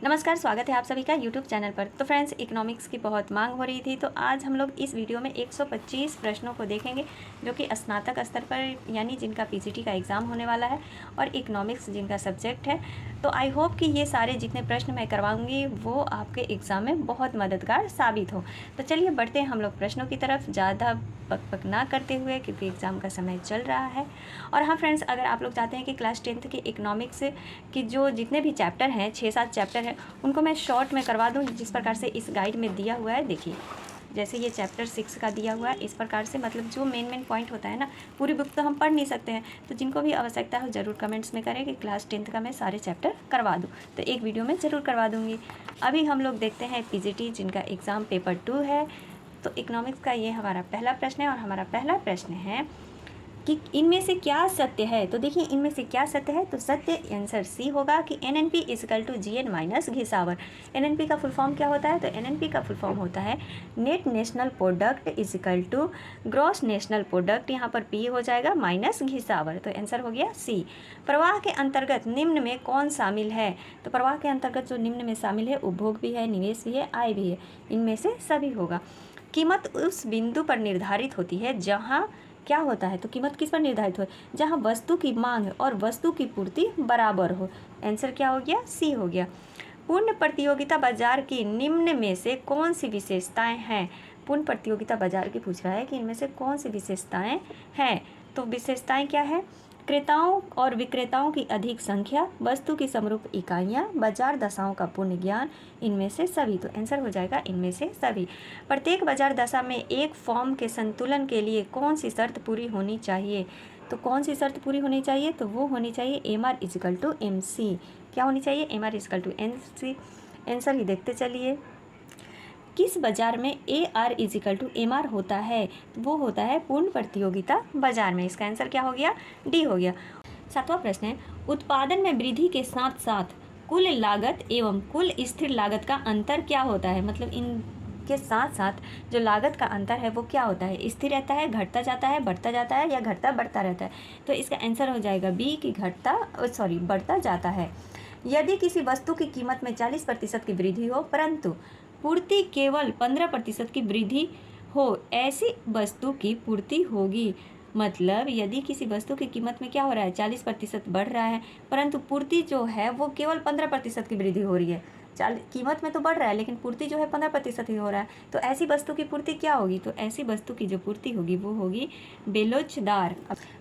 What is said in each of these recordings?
नमस्कार, स्वागत है आप सभी का यूट्यूब चैनल पर। तो फ्रेंड्स, इकोनॉमिक्स की बहुत मांग हो रही थी, तो आज हम लोग इस वीडियो में 125 प्रश्नों को देखेंगे जो कि स्नातक स्तर पर यानी जिनका पीजीटी का एग्ज़ाम होने वाला है और इकोनॉमिक्स जिनका सब्जेक्ट है। तो आई होप कि ये सारे जितने प्रश्न मैं करवाऊंगी वो आपके एग्ज़ाम में बहुत मददगार साबित हो। तो चलिए बढ़ते हैं हम लोग प्रश्नों की तरफ, ज़्यादा बक ना करते हुए, क्योंकि एग्ज़ाम का समय चल रहा है। और हाँ फ्रेंड्स, अगर आप लोग चाहते हैं कि क्लास 10th के इकोनॉमिक्स की जो जितने भी चैप्टर हैं, 6-7 चैप्टर हैं, उनको मैं शॉर्ट में करवा दूँ जिस प्रकार से इस गाइड में दिया हुआ है। देखिए, जैसे ये चैप्टर 6 का दिया हुआ है, इस प्रकार से मतलब जो मेन पॉइंट होता है ना, पूरी बुक तो हम पढ़ नहीं सकते हैं, तो जिनको भी आवश्यकता हो ज़रूर कमेंट्स में करें कि क्लास 10th का मैं सारे चैप्टर करवा दूँ, तो एक वीडियो में ज़रूर करवा दूँगी। अभी हम लोग देखते हैं पीजीटी जिनका एग्ज़ाम पेपर 2 है। तो इकोनॉमिक्स का ये हमारा पहला प्रश्न है और हमारा पहला प्रश्न है कि इनमें से क्या सत्य है। तो देखिए, इनमें से क्या सत्य है, तो सत्य आंसर सी होगा कि NNP equal to GN minus घिसावर। एनएनपी का फुल फॉर्म क्या होता है, तो एनएनपी का फुल फॉर्म होता है net national product equal to gross national product, यहाँ पर पी हो जाएगा माइनस घिसावर, तो आंसर हो गया सी। प्रवाह के अंतर्गत निम्न में कौन शामिल है, तो प्रवाह के अंतर्गत जो निम्न में शामिल है, उपभोग भी है, निवेश भी है, आय भी है, इनमें से सभी होगा। कीमत उस बिंदु पर निर्धारित होती है जहाँ क्या होता है, तो कीमत किस पर निर्धारित हो, जहाँ वस्तु की मांग और वस्तु की पूर्ति बराबर हो। आंसर क्या हो गया, सी हो गया। पूर्ण प्रतियोगिता बाजार की निम्न में से कौन सी विशेषताएं हैं। पूर्ण प्रतियोगिता बाजार की पूछ रहा है कि इनमें से कौन सी विशेषताएं हैं, तो विशेषताएं क्या है, क्रेताओं और विक्रेताओं की अधिक संख्या, वस्तु की समरूप इकाइयाँ, बाजार दशाओं का पूर्ण ज्ञान, इनमें से सभी, तो आंसर हो जाएगा इनमें से सभी। प्रत्येक बाजार दशा में एक फॉर्म के संतुलन के लिए कौन सी शर्त पूरी होनी चाहिए, तो कौन सी शर्त पूरी होनी चाहिए, तो वो होनी चाहिए M R equal to M C. क्या होनी चाहिए, M R equal to M C. Answer ही देखते चलिए। किस बाजार में A R equal to M R होता है, तो वो होता है पूर्ण प्रतियोगिता बाजार में। इसका आंसर क्या हो गया, डी हो गया। सातवां प्रश्न है, उत्पादन में वृद्धि के साथ साथ कुल लागत एवं कुल स्थिर लागत का अंतर क्या होता है, मतलब इनके साथ साथ जो लागत का अंतर है वो क्या होता है, स्थिर रहता है, घटता जाता है, बढ़ता जाता है, या घटता बढ़ता रहता है। तो इसका आंसर हो जाएगा बी की बढ़ता जाता है। यदि किसी वस्तु की कीमत में 40% की वृद्धि हो परंतु पूर्ति केवल 15% की वृद्धि हो, ऐसी वस्तु की पूर्ति होगी। मतलब यदि किसी वस्तु की कीमत में क्या हो रहा है, 40% बढ़ रहा है, परंतु पूर्ति जो है वो केवल 15% की वृद्धि हो रही है। कीमत में तो बढ़ रहा है लेकिन पूर्ति जो है 15% ही हो रहा है, तो ऐसी वस्तु की पूर्ति क्या होगी, तो ऐसी वस्तु की जो पूर्ति होगी वो होगी बेलोचदार।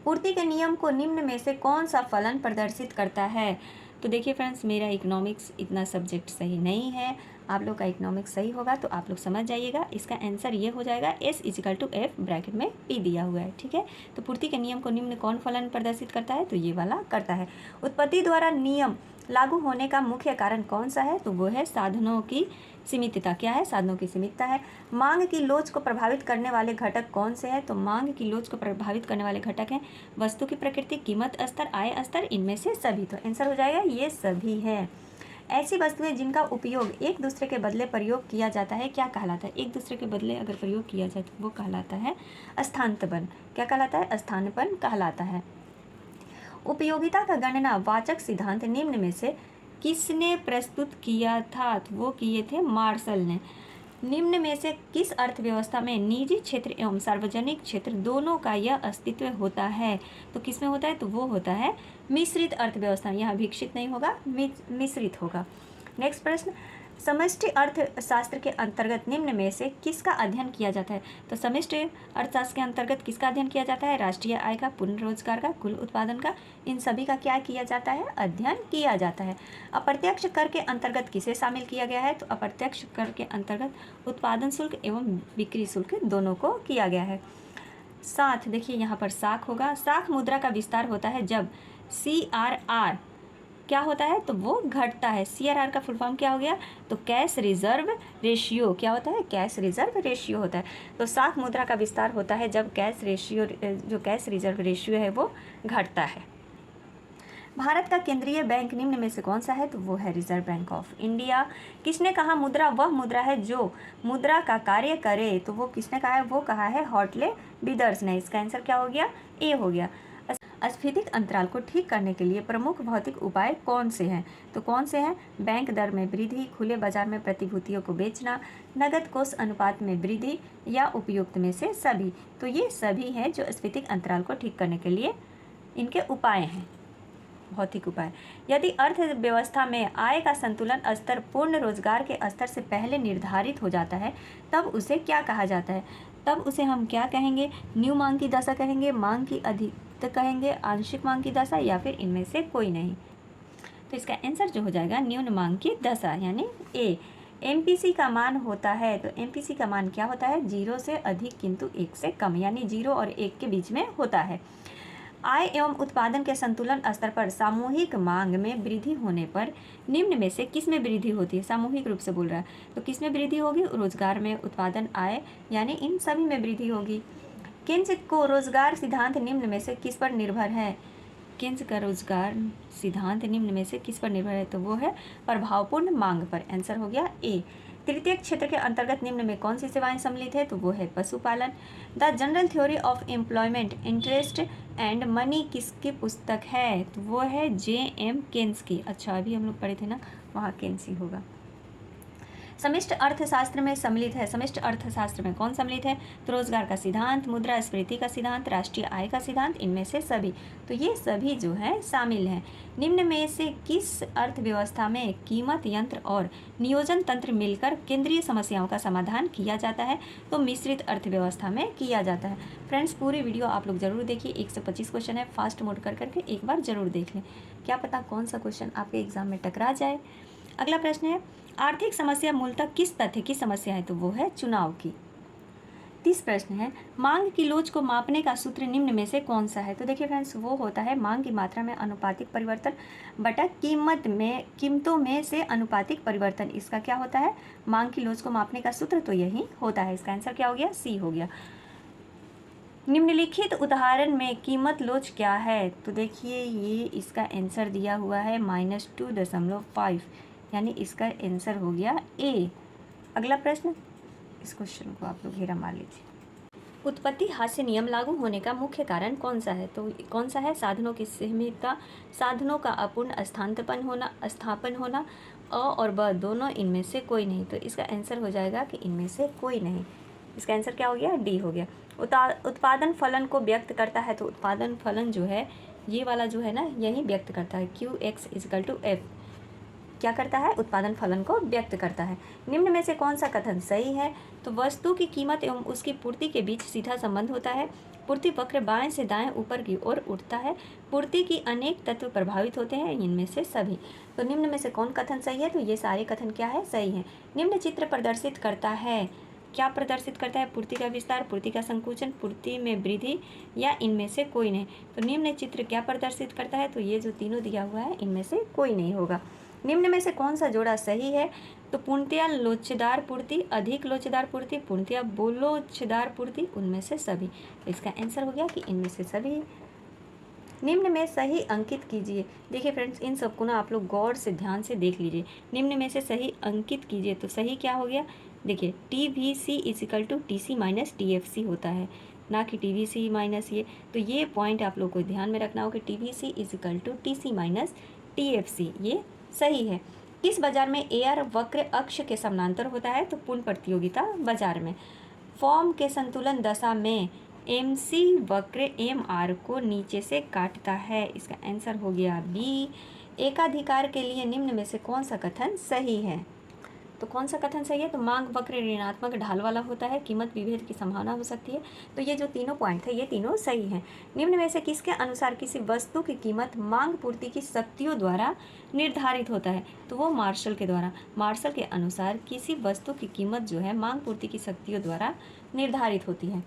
पूर्ति के नियम को निम्न में से कौन सा फलन प्रदर्शित करता है। तो देखिए फ्रेंड्स, मेरा इकोनॉमिक्स इतना सब्जेक्ट सही नहीं है, आप लोग का इकोनॉमिक्स सही होगा तो आप लोग समझ जाइएगा। इसका आंसर ये हो जाएगा S is equal to F, bracket में पी दिया हुआ है, ठीक है। तो पूर्ति के नियम को निम्न कौन फलन प्रदर्शित करता है, तो ये वाला करता है। उत्पत्ति द्वारा नियम लागू होने का मुख्य कारण कौन सा है, तो वो है साधनों की सीमितता। क्या है, साधनों की सीमितता है। मांग की लोच को प्रभावित करने वाले घटक कौन से हैं, तो मांग की लोच को प्रभावित करने वाले घटक हैं वस्तु की प्रकृति, कीमत स्तर, आय स्तर, इनमें से सभी, तो आंसर हो जाएगा ये सभी है। ऐसी वस्तुएं जिनका उपयोग एक दूसरे के बदले प्रयोग किया जाता है क्या कहलाता है, एक दूसरे के बदले अगर प्रयोग किया जाए तो वो कहलाता है स्थानापन्न। क्या कहलाता है, स्थानापन्न कहलाता है। उपयोगिता का गणना वाचक सिद्धांत निम्न में से किसने प्रस्तुत किया था, तो वो किए थे मार्शल ने। निम्न में से किस अर्थव्यवस्था में निजी क्षेत्र एवं सार्वजनिक क्षेत्र दोनों का यह अस्तित्व होता है, तो किस में होता है, तो वो होता है मिश्रित अर्थव्यवस्था। यहाँ विकसित नहीं होगा, मिश्रित होगा। नेक्स्ट प्रश्न, समष्टि अर्थशास्त्र के अंतर्गत निम्न में से किसका अध्ययन किया जाता है, तो समष्टि अर्थशास्त्र के अंतर्गत किसका अध्ययन किया जाता है, राष्ट्रीय आय का, पूर्ण रोजगार का, कुल उत्पादन का, इन सभी का क्या किया जाता है, अध्ययन किया जाता है। अप्रत्यक्ष कर के अंतर्गत किसे शामिल किया गया है, तो अप्रत्यक्ष कर के अंतर्गत उत्पादन शुल्क एवं बिक्री शुल्क दोनों को किया गया है। साथ देखिए, यहाँ पर साख होगा। साख मुद्रा का विस्तार होता है जब CRR क्या होता है, तो वो घटता है। CRR का फुल फॉर्म क्या हो गया, तो कैश रिजर्व रेशियो। क्या होता है, कैश रिजर्व रेशियो होता है। तो साख मुद्रा का विस्तार होता है जब कैश रिजर्व रेशियो है वो घटता है। भारत का केंद्रीय बैंक निम्न में से कौन सा है, तो वो है रिजर्व बैंक ऑफ इंडिया। किसने कहा मुद्रा वह मुद्रा है जो मुद्रा का कार्य करे, तो वो किसने कहा है, वो कहा है हॉटले विदर्स ने। इसका आंसर क्या हो गया, ए हो गया। अस्फीतिक अंतराल को ठीक करने के लिए प्रमुख भौतिक उपाय कौन से हैं? तो कौन से हैं? बैंक दर में वृद्धि, खुले बाजार में प्रतिभूतियों को बेचना, नगद कोष अनुपात में वृद्धि या उपयुक्त में से सभी। तो ये सभी हैं जो अस्फीतिक अंतराल को ठीक करने के लिए इनके उपाय हैं, भौतिक उपाय। यदि अर्थव्यवस्था में आय का संतुलन स्तर पूर्ण रोजगार के स्तर से पहले निर्धारित हो जाता है तब उसे क्या कहा जाता है? तब उसे हम क्या कहेंगे? न्यून मांग की दशा कहेंगे, मांग की अधिकता कहेंगे, आंशिक मांग की दशा, या फिर इनमें से कोई नहीं। तो इसका आंसर जो हो जाएगा न्यून मांग की दशा यानी ए। एमपीसी का मान होता है, तो एमपीसी का मान क्या होता है? 0 से अधिक किंतु 1 से कम, यानी 0 और 1 के बीच में होता है। आय एवं उत्पादन के संतुलन स्तर पर सामूहिक मांग में वृद्धि होने पर निम्न में से किस में वृद्धि होती है? सामूहिक रूप से बोल रहा है, तो किस में वृद्धि होगी? रोजगार में, उत्पादन, आय, यानी इन सभी में वृद्धि होगी। केंद्र को रोजगार सिद्धांत निम्न में से किस पर निर्भर है? केंद्र का रोजगार सिद्धांत निम्न में से किस पर निर्भर है? तो वो है प्रभावपूर्ण मांग पर। आंसर हो गया ए। तृतीय क्षेत्र के अंतर्गत निम्न में कौन सी सेवाएं सम्मिलित है? तो वो है पशुपालन। The general theory of employment, interest and money किसकी पुस्तक है? तो वो है J.M. केन्स की। अच्छा, अभी हम लोग पढ़े थे ना, वहाँ केन्स ही होगा। समष्टि अर्थशास्त्र में सम्मिलित है। समष्टि अर्थशास्त्र में कौन सम्मिलित है? तो रोजगार का सिद्धांत, मुद्रास्फीति का सिद्धांत, राष्ट्रीय आय का सिद्धांत, इनमें से सभी। तो ये सभी जो है शामिल हैं। निम्न में से किस अर्थव्यवस्था में कीमत यंत्र और नियोजन तंत्र मिलकर केंद्रीय समस्याओं का समाधान किया जाता है? तो मिश्रित अर्थव्यवस्था में किया जाता है। फ्रेंड्स, पूरी वीडियो आप लोग जरूर देखिए। 125 क्वेश्चन है, फास्ट मोड कर करके एक बार जरूर देख लें, क्या पता कौन सा क्वेश्चन आपके एग्जाम में टकरा जाए। अगला प्रश्न है, आर्थिक समस्या मूलतः किस तथ्य की समस्या है? तो वो है चुनाव की। 30 प्रश्न है, मांग की लोच को मापने का सूत्र निम्न में से कौन सा है? तो देखिए फ्रेंड्स, वो होता है मांग की मात्रा में अनुपातिक परिवर्तन बटा कीमतों में से अनुपातिक परिवर्तन। इसका क्या होता है? मांग की लोच को मापने का सूत्र तो यही होता है। इसका आंसर क्या हो गया? सी हो गया। निम्नलिखित उदाहरण में कीमत लोच क्या है? तो देखिए ये इसका आंसर दिया हुआ है -2.5, यानी इसका आंसर हो गया ए। अगला प्रश्न, इस क्वेश्चन को आप लोग घेरा मार लीजिए। उत्पत्ति हास्य नियम लागू होने का मुख्य कारण कौन सा है? तो कौन सा है? साधनों की सीमितता, साधनों का अपूर्ण स्थापन होना, अ और ब दोनों, इनमें से कोई नहीं। तो इसका आंसर हो जाएगा कि इनमें से कोई नहीं। इसका आंसर क्या हो गया? डी हो गया। उत्पादन फलन को व्यक्त करता है, तो उत्पादन फलन जो है ये वाला जो है ना, यही व्यक्त करता है। QX = F क्या करता है? उत्पादन फलन को व्यक्त करता है। निम्न में से कौन सा कथन सही है? तो वस्तु की कीमत एवं उसकी पूर्ति के बीच सीधा संबंध होता है। पूर्ति वक्र बाएं से दाएं ऊपर की ओर उठता है। पूर्ति की अनेक तत्व प्रभावित होते हैं, इनमें से सभी। तो निम्न में से कौन कथन सही है? तो ये सारे कथन क्या है? सही है। निम्न चित्र प्रदर्शित करता है, क्या प्रदर्शित करता है? पूर्ति का विस्तार, पूर्ति का संकुचन, पूर्ति में वृद्धि, या इनमें से कोई नहीं। तो निम्न चित्र क्या प्रदर्शित करता है? तो ये जो तीनों दिया हुआ है इनमें से कोई नहीं होगा। निम्न में से कौन सा जोड़ा सही है? तो पूर्णतया लोचदार पूर्ति, अधिक लोचदार पूर्ति, पूर्णतया बोलोचदार पूर्ति, उनमें से सभी। तो इसका आंसर हो गया कि इनमें से सभी। निम्न में सही अंकित कीजिए। देखिए फ्रेंड्स, इन सबको ना आप लोग गौर से ध्यान से देख लीजिए। निम्न में से सही अंकित कीजिए, तो सही क्या हो गया? देखिए TVC = TC - TFC होता है, ना कि TVC माइनस ये। तो ये पॉइंट आप लोग को ध्यान में रखना होगा कि TVC = TC - TFC, ये सही है। किस बाजार में AR वक्र अक्ष के समानांतर होता है? तो पूर्ण प्रतियोगिता बाजार में। फॉर्म के संतुलन दशा में MC वक्र MR को नीचे से काटता है। इसका आंसर हो गया बी। एकाधिकार के लिए निम्न में से कौन सा कथन सही है? तो कौन सा कथन सही है? तो मांग वक्र ऋणात्मक ढाल वाला होता है, कीमत विभेद की संभावना हो सकती है। तो ये जो तीनों पॉइंट है ये तीनों सही हैं। निम्न में से किसके अनुसार किसी वस्तु की कीमत मांग पूर्ति की शक्तियों द्वारा निर्धारित होता है? तो वो मार्शल के द्वारा। मार्शल के अनुसार किसी वस्तु की कीमत जो है मांग पूर्ति की शक्तियों द्वारा निर्धारित होती है।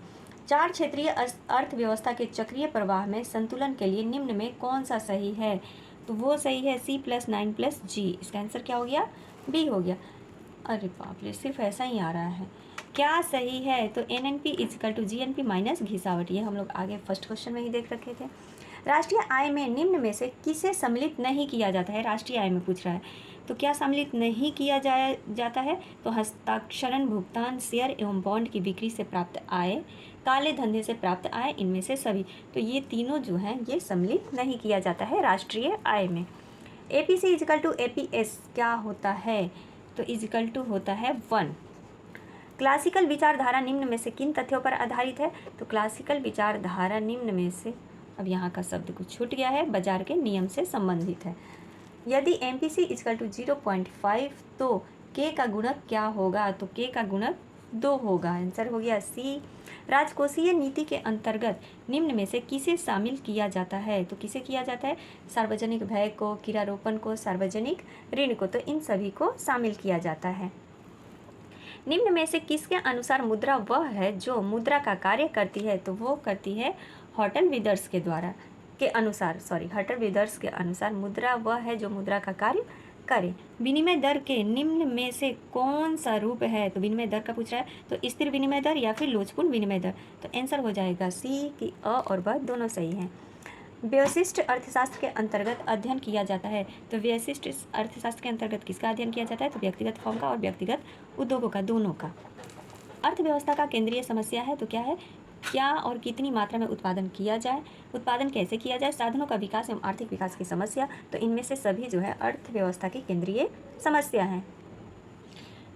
4 क्षेत्रीय अर्थव्यवस्था के चक्रीय प्रवाह में संतुलन के लिए निम्न में कौन सा सही है? तो वो सही है C+9+G। इसका आंसर क्या हो गया? बी हो गया। अरे बाप रे, सिर्फ ऐसा ही आ रहा है। क्या सही है? तो NNP = GNP - घिसावट। ये हम लोग आगे फर्स्ट क्वेश्चन में ही देख रखे थे। राष्ट्रीय आय में निम्न में से किसे सम्मिलित नहीं किया जाता है? राष्ट्रीय आय में पूछ रहा है। तो क्या सम्मिलित नहीं किया जाता है? तो हस्ताक्षरण, भुगतान, शेयर एवं बॉन्ड की बिक्री से प्राप्त आय, काले धंधे से प्राप्त आय, इनमें से सभी। तो ये तीनों जो हैं ये सम्मिलित नहीं किया जाता है राष्ट्रीय आय में। APC इजिकल टू APS क्या होता है? तो इजिकल टू होता है 1। क्लासिकल विचारधारा निम्न में से किन तथ्यों पर आधारित है? तो क्लासिकल विचारधारा निम्न में से, अब यहाँ का शब्द कुछ छूट गया है, बाजार के नियम से संबंधित है। यदि MPC इजिकल टू 0.5 तो K का गुणक क्या होगा? तो K का गुणक 2 होगा। आंसर हो गया C। राजकोषीय नीति के अंतर्गत निम्न में से किसे शामिल किया जाता है? तो किसे किया जाता है? सार्वजनिक व्यय को, किरारोपण को, सार्वजनिक ऋण को, तो इन सभी को शामिल किया जाता है। निम्न में से किसके अनुसार मुद्रा वह है जो मुद्रा का कार्य करती है? तो वो करती है हॉटल विदर्स के द्वारा के अनुसार, हॉटल विदर्स के अनुसार मुद्रा वह है जो मुद्रा का कार्य करे। विनिमय दर के निम्न में से कौन सा रूप है? तो विनिमय दर का पूछ रहा है, तो स्थिर विनिमय दर या फिर लोचपूर्ण विनिमय दर। तो आंसर हो जाएगा सी कि अ और ब दोनों सही हैं। व्यवशिष्ट अर्थशास्त्र के अंतर्गत अध्ययन किया जाता है। तो व्यवशिष्ट अर्थशास्त्र के अंतर्गत किसका अध्ययन किया जाता है? तो व्यक्तिगत फर्म का और व्यक्तिगत उद्योगों का, दोनों का। अर्थव्यवस्था का केंद्रीय समस्या है तो क्या है? क्या और कितनी मात्रा में उत्पादन किया जाए, उत्पादन कैसे किया जाए, साधनों का विकास एवं आर्थिक विकास की समस्या। तो इनमें से सभी जो है अर्थव्यवस्था की केंद्रीय समस्या है।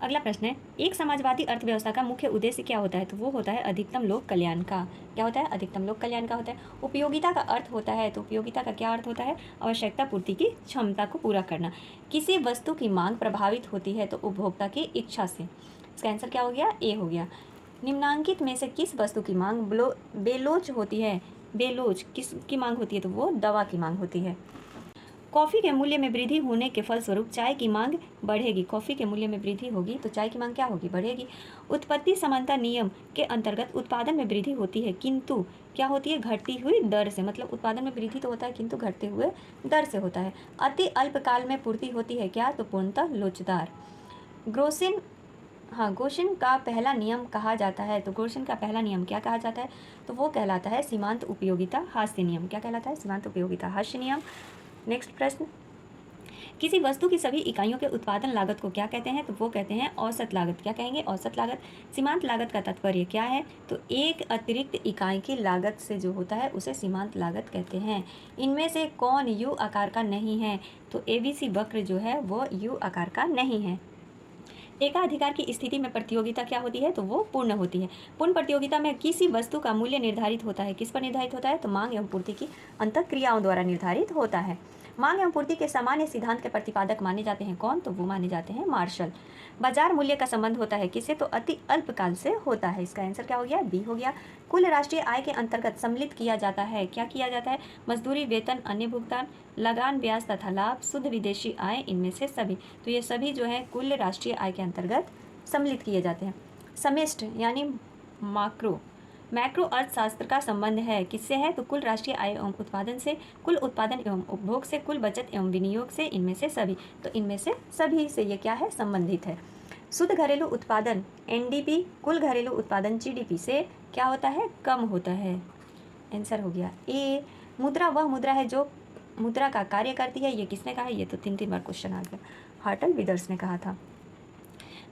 अगला प्रश्न है, एक समाजवादी अर्थव्यवस्था का मुख्य उद्देश्य क्या होता है? तो वो होता है अधिकतम लोक कल्याण का। क्या होता है? अधिकतम लोक कल्याण का होता है। उपयोगिता का अर्थ होता है, तो उपयोगिता का क्या अर्थ होता है? आवश्यकता पूर्ति की क्षमता को पूरा करना। किसी वस्तु की मांग प्रभावित होती है तो उपभोक्ता की इच्छा से। इसका आंसर क्या हो गया? ए हो गया। निम्नांकित में से किस वस्तु की मांग बेलोच होती है? बेलोच किसकी मांग होती है? तो वो दवा की मांग होती है। कॉफ़ी के मूल्य में वृद्धि होने के फलस्वरूप चाय की मांग बढ़ेगी। कॉफ़ी के मूल्य में वृद्धि होगी तो चाय की मांग क्या होगी? बढ़ेगी। उत्पत्ति समानता नियम के अंतर्गत उत्पादन में वृद्धि होती है किंतु क्या होती है? घटती हुई दर से। मतलब उत्पादन में वृद्धि तो होता है किंतु घटते हुए दर से होता है। अति अल्पकाल में पूर्ति होती है क्या? तो पूर्णतः लोचदार। गोशिन का पहला नियम कहा जाता है। तो गोशिन का पहला नियम क्या कहा जाता है? तो वो कहलाता है सीमांत उपयोगिता हास्य नियम। क्या कहलाता है? सीमांत उपयोगिता हास्य नियम। नेक्स्ट प्रश्न, किसी वस्तु की सभी इकाइयों के उत्पादन लागत को क्या कहते हैं? तो वो कहते हैं औसत लागत। क्या कहेंगे? औसत लागत। सीमांत लागत का तात्पर्य क्या है? तो एक अतिरिक्त इकाई की लागत से जो होता है उसे सीमांत लागत कहते हैं। इनमें से कौन यू आकार का नहीं है? तो ABC वक्र जो है वो यू आकार का नहीं है। एकाधिकार की स्थिति में प्रतियोगिता क्या होती है? तो वो पूर्ण होती है। पूर्ण प्रतियोगिता में किसी वस्तु का मूल्य निर्धारित होता है। किस पर निर्धारित होता है? तो मांग एवं पूर्ति की अंतःक्रियाओं द्वारा निर्धारित होता है। मांग एवं पूर्ति के सामान्य सिद्धांत के प्रतिपादक माने जाते हैं कौन? तो वो माने जाते हैं मार्शल। बाजार मूल्य का संबंध होता है किससे? तो अति अल्पकाल से होता है। इसका आंसर क्या हो गया? बी हो गया। कुल राष्ट्रीय आय के अंतर्गत सम्मिलित किया जाता है। क्या किया जाता है? मजदूरी, वेतन, अन्य भुगतान, लगान, ब्याज तथा लाभ, शुद्ध विदेशी आय, इनमें से सभी। तो ये सभी जो है कुल राष्ट्रीय आय के अंतर्गत सम्मिलित किए जाते हैं। समिष्ट यानी मैक्रो अर्थशास्त्र का संबंध है किससे है? तो कुल राष्ट्रीय आय एवं उत्पादन से, कुल उत्पादन एवं उपभोग से, कुल बचत एवं विनियोग से, इनमें से सभी। तो इनमें से सभी से ये क्या है? संबंधित है। शुद्ध घरेलू उत्पादन NDP कुल घरेलू उत्पादन GDP से क्या होता है? कम होता है। आंसर हो गया ए। मुद्रा वह मुद्रा है जो मुद्रा का कार्य करती है। ये किसने कहा है? ये तो 3 बार क्वेश्चन आ गया, हॉटल विदर्स ने कहा था।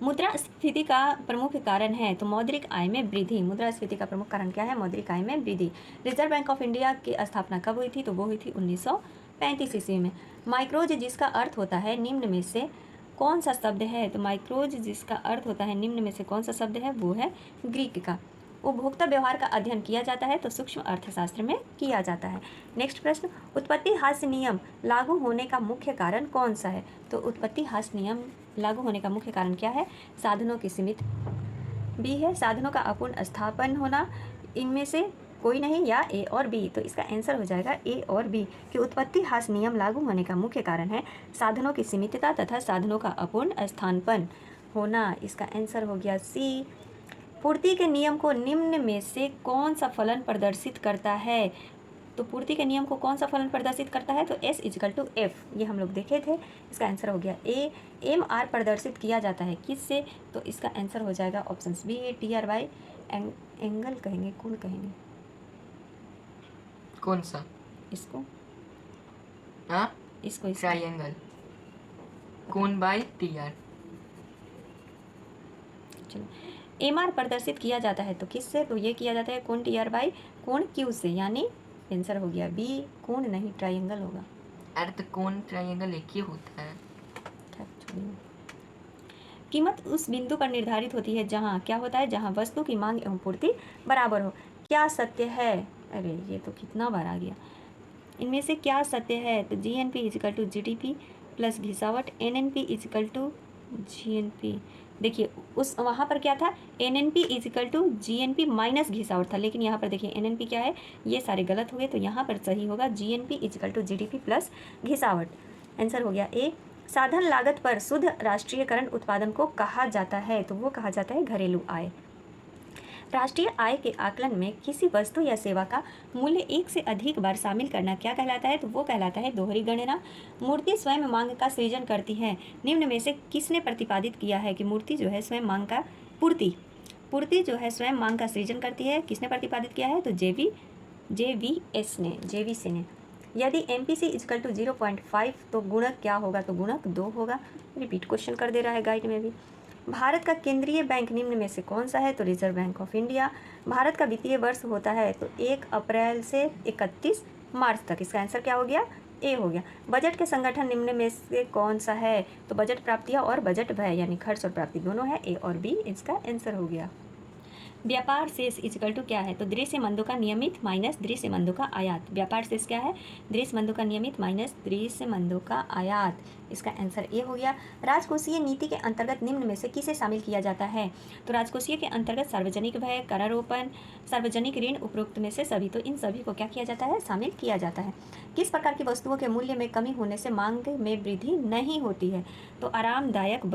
मुद्रास्फीति का प्रमुख कारण है तो मौद्रिक आय में वृद्धि। मुद्रास्फीति का प्रमुख कारण क्या है? मौद्रिक आय में वृद्धि। रिजर्व बैंक ऑफ इंडिया की स्थापना कब हुई थी? तो वो हुई थी 1935 ईस्वी में। माइक्रोज जिसका अर्थ होता है निम्न में से कौन सा शब्द है? तो माइक्रोज जिसका अर्थ होता है निम्न में से कौन सा शब्द है? वो है ग्रीक का। उपभोक्ता व्यवहार का अध्ययन किया जाता है तो सूक्ष्म अर्थशास्त्र में किया जाता है। नेक्स्ट प्रश्न, उत्पत्ति हास्य नियम लागू होने का मुख्य कारण कौन सा है? तो उत्पत्ति हास्य नियम लागू होने का मुख्य कारण क्या है? साधनों की सीमित, बी है साधनों का अपूर्ण स्थापन होना, इनमें से कोई नहीं, या ए और बी। तो इसका आंसर हो जाएगा ए और बी कि उत्पत्ति हास्य नियम लागू होने का मुख्य कारण है साधनों की सीमितता तथा साधनों का अपूर्ण स्थापन होना। इसका आंसर हो गया सी। पूर्ति के नियम को निम्न में से कौन सा फलन प्रदर्शित करता है? तो पूर्ति के नियम को कौन सा फलन प्रदर्शित करता है? तो S = F, ये हम लोग देखे थे। इसका आंसर हो गया ए। MR प्रदर्शित किया जाता है किससे? तो इसका आंसर हो जाएगा ऑप्शन बी TRY एंगल कहेंगे, कोण कहेंगे। कौन सा? इसको हाँ, इसको ट्रायंगल। कोण बाय टी आर। चलो, एम आर प्रदर्शित किया जाता है तो किससे, तो ये किया जाता है कोण टी आर बाई कोण क्यू से, यानी आंसर हो गया बी, कोण नहीं ट्राइंगल होगा। अरे तो कोण ट्राइंगल एक ही होता है। कीमत उस बिंदु पर निर्धारित होती है जहाँ क्या होता है, जहाँ वस्तु की मांग एवं पूर्ति बराबर हो। क्या सत्य है, अरे ये तो कितना बार आ गया, इनमें से क्या सत्य है, तो GNP equal to GDP plus घिसावट, एनएनपी इजिकल टू जीएनपी। देखिए उस वहाँ पर क्या था, NNP equal to GNP minus घिसावट था, लेकिन यहाँ पर देखिए एनएनपी क्या है, ये सारे गलत हो गए, तो यहाँ पर सही होगा GNP equal to GDP plus घिसावट। आंसर हो गया ए। साधन लागत पर शुद्ध राष्ट्रीयकरण उत्पादन को कहा जाता है, तो वो कहा जाता है घरेलू आय। राष्ट्रीय आय के आकलन में किसी वस्तु या सेवा का मूल्य एक से अधिक बार शामिल करना क्या कहलाता है, तो वो कहलाता है दोहरी गणना। मूर्ति स्वयं मांग का सृजन करती है, निम्न में से किसने प्रतिपादित किया है कि मूर्ति जो है स्वयं मांग का पूर्ति जो है स्वयं मांग का सृजन करती है, किसने प्रतिपादित किया है, तो जेवीसी ने। यदि MPC इजकल टू 0.5 तो गुणक क्या होगा, तो गुणक 2 होगा। रिपीट क्वेश्चन कर दे रहा है गाइड में भी। भारत का केंद्रीय बैंक निम्न में से कौन सा है, तो reserve bank of India. Bharat का वित्तीय वर्ष होता है तो 1 अप्रैल से 31 मार्च तक, इसका आंसर क्या हो गया, ए हो गया। बजट के संगठन निम्न में से कौन सा है, तो बजट प्राप्तियां और बजट व्यय यानी खर्च और प्राप्ति दोनों है, ए और बी इसका आंसर हो गया। व्यापार शेष इजकल टू क्या है, तो दृश्य मंदों का नियमित माइनस दृश्य मंदों का आयात। व्यापार शेष क्या है, दृश्य मंदों का नियमित माइनस दृश्य मंदों का आयात, इसका आंसर ए हो गया। राजकोषीय नीति के अंतर्गत निम्न में से किसे शामिल किया जाता है, तो राजकोषीय के अंतर्गत सार्वजनिक व्यय, करारोपण, सार्वजनिक ऋण, उपरोक्त में से सभी, तो इन सभी को क्या किया जाता है, शामिल किया जाता है। किस प्रकार की वस्तुओं के मूल्य में कमी होने से मांग में वृद्धि नहीं होती है, तो आरामदायक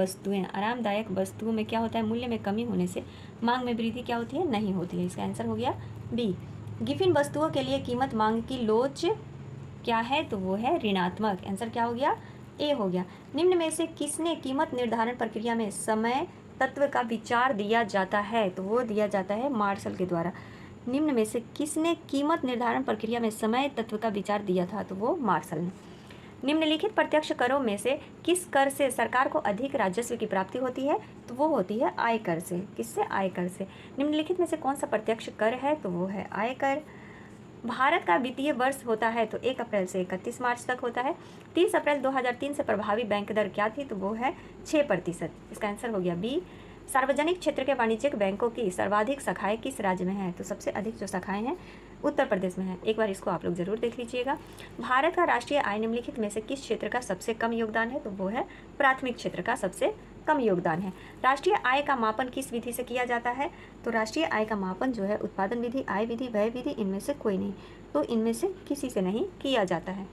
वस्तुओं में क्या होता है, मूल्य में कमी होने से मांग में वृद्धि क्या होती है, नहीं होती है, इसका आंसर हो गया बी। गिफिन वस्तुओं के लिए कीमत मांग की लोच क्या है, तो वो है ऋणात्मक, आंसर क्या हो गया, ए हो गया। निम्न में से किसने कीमत निर्धारण प्रक्रिया में समय तत्व का विचार दिया जाता है, तो वो दिया जाता है मार्शल के द्वारा। निम्न में से किसने कीमत निर्धारण प्रक्रिया में समय तत्व का विचार दिया था, तो वो मार्शल ने। निम्नलिखित प्रत्यक्ष करों में से किस कर से सरकार को अधिक राजस्व की प्राप्ति होती है, तो वो होती है आयकर से। किससे, आयकर से। निम्नलिखित में से कौन सा प्रत्यक्ष कर है, तो वो है आयकर। भारत का वित्तीय वर्ष होता है तो 1 अप्रैल से 31 मार्च तक होता है। 30 अप्रैल 2003 से प्रभावी बैंक दर क्या थी, तो वो है 6%, इसका आंसर हो गया बी। सार्वजनिक क्षेत्र के वाणिज्यिक बैंकों की सर्वाधिक शाखाएं किस राज्य में हैं, तो सबसे अधिक जो शाखाएं हैं उत्तर प्रदेश में है। एक बार इसको आप लोग जरूर देख लीजिएगा। भारत का राष्ट्रीय आय निम्नलिखित में से किस क्षेत्र का सबसे कम योगदान है, तो वो है प्राथमिक क्षेत्र का सबसे कम योगदान है। राष्ट्रीय आय का मापन किस विधि से किया जाता है, तो राष्ट्रीय आय का मापन जो है उत्पादन विधि, आय विधि, व्यय विधि, इनमें से कोई नहीं, तो इनमें से किसी से नहीं किया जाता है।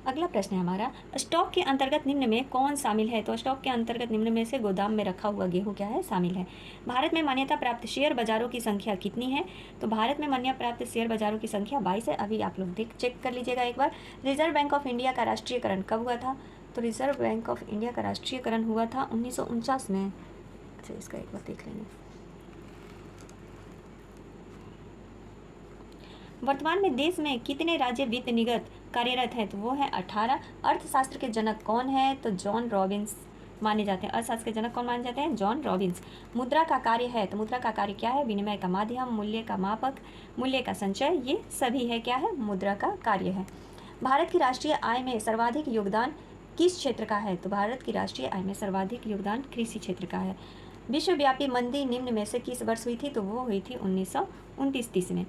अगला प्रश्न है हमारा, स्टॉक के अंतर्गत निम्न में कौन शामिल है, तो स्टॉक के अंतर्गत निम्न में से गोदाम में रखा हुआ गेहूं क्या है, शामिल है। भारत में मान्यता प्राप्त शेयर बाजारों की संख्या कितनी है, तो भारत में मान्यता प्राप्त शेयर बाजारों की संख्या 22 है। अभी आप लोग चेक कर लीजिएगा एक बार। रिजर्व बैंक ऑफ इंडिया का राष्ट्रीयकरण कब हुआ था, तो रिजर्व बैंक ऑफ इंडिया का राष्ट्रीयकरण हुआ था 1949 में। अच्छा, इसका एक बार देख लेंगे। वर्तमान में देश में कितने राज्य वित्त निगत कार्यरत हैं, तो वो है 18। अर्थशास्त्र के जनक कौन है, तो जॉन रॉबिन्स माने जाते हैं। अर्थशास्त्र के जनक कौन माने जाते हैं, जॉन रॉबिन्स। मुद्रा का कार्य है, तो मुद्रा का कार्य क्या है, विनिमय का माध्यम, मूल्य का मापक, मूल्य का संचय, ये सभी है क्या है, मुद्रा का कार्य है। भारत की राष्ट्रीय आय में सर्वाधिक योगदान किस क्षेत्र का है, तो भारत की राष्ट्रीय आय में सर्वाधिक योगदान कृषि क्षेत्र का है। विश्वव्यापी मंदी निम्न में से किस वर्ष हुई थी, तो वो हुई थी 1929-30 में।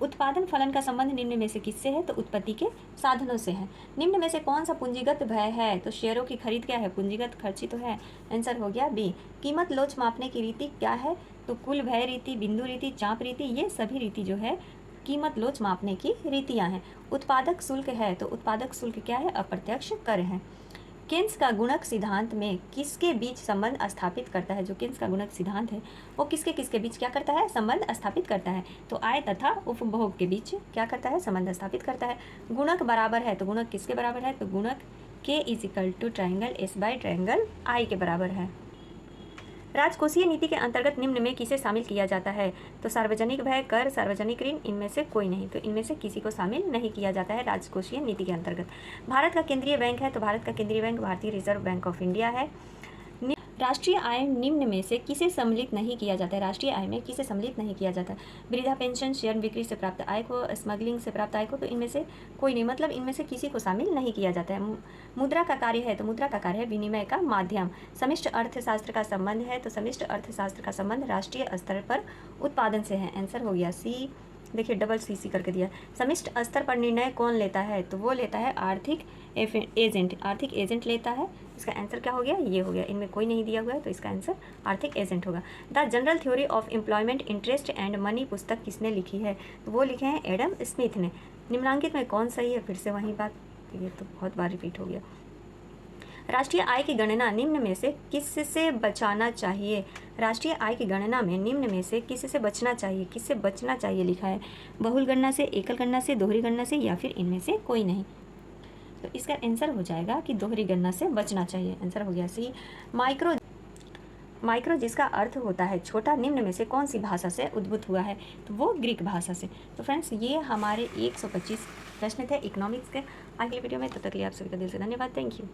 उत्पादन फलन का संबंध निम्न में से किससे है, तो उत्पत्ति के साधनों से है। निम्न में से कौन सा पूंजीगत व्यय है, तो शेयरों की खरीद क्या है, पूंजीगत खर्च ही तो है, आंसर हो गया बी। कीमत लोच मापने की रीति क्या है, तो कुल व्यय रीति, बिंदु रीति, चाप रीति, ये सभी रीति जो है कीमत लोच मापने की रीतियाँ हैं। उत्पादक शुल्क है, तो उत्पादक शुल्क क्या है, अप्रत्यक्ष कर है। किन्स का गुणक सिद्धांत में किसके बीच संबंध स्थापित करता है, जो किन्स का गुणक सिद्धांत है वो किसके किसके बीच क्या करता है, संबंध स्थापित करता है, तो आय तथा उपभोग के बीच क्या करता है, संबंध स्थापित करता है। गुणक बराबर है, तो गुणक किसके बराबर है, तो गुणक K is equal to triangle S by triangle I के बराबर है। राजकोषीय नीति के अंतर्गत निम्न में किसे शामिल किया जाता है? तो सार्वजनिक व्यय, कर, सार्वजनिक ऋण, इनमें से कोई नहीं। तो इनमें से किसी को शामिल नहीं किया जाता है राजकोषीय नीति के अंतर्गत। भारत का केंद्रीय बैंक है, तो भारत का केंद्रीय बैंक भारतीय रिजर्व बैंक ऑफ इंडिया है। राष्ट्रीय आय निम्न में से किसे सम्मिलित नहीं किया जाता है? राष्ट्रीय आय में किसे सम्मिलित नहीं किया जाता? वृद्धा पेंशन, शेयर बिक्री से प्राप्त आय को, स्मगलिंग से प्राप्त आय को, तो इनमें से कोई नहीं, मतलब इनमें से किसी को शामिल नहीं किया जाता है। मुद्रा का कार्य है, तो मुद्रा का कार्य है विनिमय का माध्यम। समष्टि अर्थशास्त्र का संबंध है, तो समष्टि अर्थशास्त्र का संबंध राष्ट्रीय स्तर पर उत्पादन से है। आंसर हो गया सी। देखिए डबल सी करके दिया। समष्टि स्तर पर निर्णय कौन लेता है? तो वो लेता है आर्थिक एजेंट। आर्थिक एजेंट लेता है। इसका आंसर क्या हो गया? ये हो गया। इनमें कोई नहीं दिया हुआ है, तो इसका आंसर आर्थिक एजेंट होगा। The general theory of employment, interest and money पुस्तक किसने लिखी है? तो वो लिखे हैं एडम स्मिथ ने। निम्नलिखित में कौन सही है? फिर से वही बात, ये तो बहुत बार रिपीट हो गया। राष्ट्रीय आय की गणना निम्न में से किससे बचाना चाहिए? राष्ट्रीय आय की गणना में निम्न में से किससे बचना चाहिए? किससे बचना चाहिए लिखा है। बहुल गणना से, एकल गणना से, दोहरी गणना से, या फिर इनमें से कोई नहीं। तो इसका आंसर हो जाएगा कि दोहरी गणना से बचना चाहिए। आंसर हो गया सी। माइक्रो जिसका अर्थ होता है छोटा, निम्न में से कौन सी भाषा से उद्भूत हुआ है? तो वो ग्रीक भाषा से। तो फ्रेंड्स ये हमारे 125 प्रश्न थे इकोनॉमिक्स के। अगले वीडियो में, तब तक के लिए आप सभी का दिल से धन्यवाद। Thank you.